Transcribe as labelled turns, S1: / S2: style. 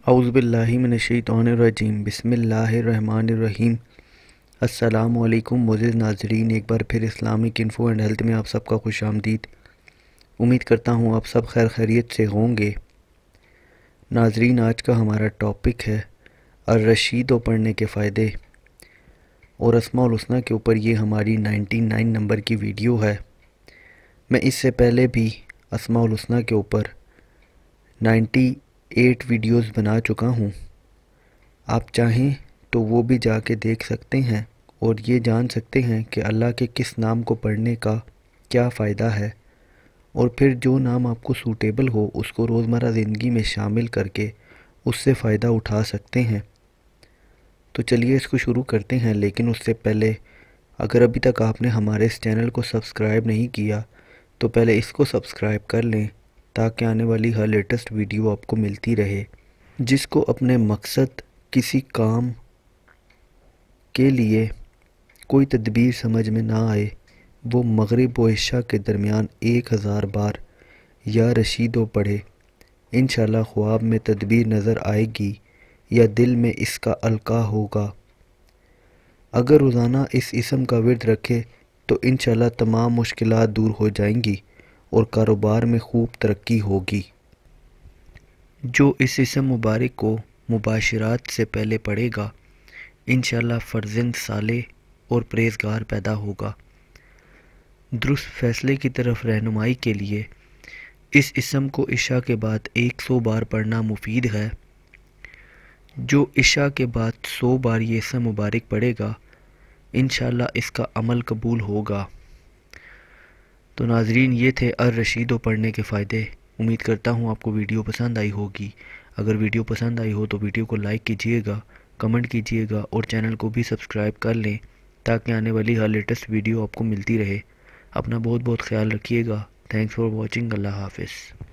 S1: अऊज़ु बिल्लाहि मिनश्शैतानिर्रजीम बिस्मिल्लाहिर्रहमानिर्रहीम। अस्सलामु अलैकुम मोअज़्ज़िज़ नाज़रीन, एक बार फिर इस्लामिक इन्फो एंड हेल्थ में आप सबका खुश आमदीद। उम्मीद करता हूँ आप सब खैर खैरियत से होंगे। नाज़रीन, आज का हमारा टॉपिक है rasheed पढ़ने के फ़ायदे और अस्माउल हुस्ना के ऊपर ये हमारी 99 नंबर की वीडियो है। मैं इससे पहले भी अस्माउल हुस्ना के ऊपर 98 वीडियोस बना चुका हूँ। आप चाहें तो वो भी जाके देख सकते हैं और ये जान सकते हैं कि अल्लाह के किस नाम को पढ़ने का क्या फ़ायदा है, और फिर जो नाम आपको सूटेबल हो उसको रोज़मर्रा ज़िंदगी में शामिल करके उससे फ़ायदा उठा सकते हैं। तो चलिए इसको शुरू करते हैं, लेकिन उससे पहले अगर अभी तक आपने हमारे इस चैनल को सब्सक्राइब नहीं किया तो पहले इसको सब्सक्राइब कर लें ताकि आने वाली हर लेटेस्ट वीडियो आपको मिलती रहे। जिसको अपने मकसद किसी काम के लिए कोई तदबीर समझ में ना आए, वो मगरिब व इशा के दरमियान 1000 बार या rasheed पढ़े। इंशाल्लाह ख्वाब में तदबीर नज़र आएगी या दिल में इसका अलका होगा। अगर रोज़ाना इस इसम का विर्द रखे तो इंशाल्लाह तमाम मुश्किलात दूर हो जाएंगी और कारोबार में खूब तरक्की होगी। जो इस इसम मुबारक को मुबाशरात से पहले पढ़ेगा इंशाल्लाह फ़र्ज़ंद साले और परहेज़गार पैदा होगा। दुरुस्त फ़ैसले की तरफ रहनुमाई के लिए इस इसम को इशा के बाद 100 बार पढ़ना मुफीद है। जो इशा के बाद 100 बार ये इसम मुबारक पढ़ेगा इंशाल्लाह इसका अमल कबूल होगा। तो नाज़रीन, ये थे rasheed पढ़ने के फ़ायदे। उम्मीद करता हूँ आपको वीडियो पसंद आई होगी। अगर वीडियो पसंद आई हो तो वीडियो को लाइक कीजिएगा, कमेंट कीजिएगा और चैनल को भी सब्सक्राइब कर लें ताकि आने वाली हर लेटेस्ट वीडियो आपको मिलती रहे। अपना बहुत बहुत ख्याल रखिएगा। Thanks for watching. अल्लाह हाफ़िज़।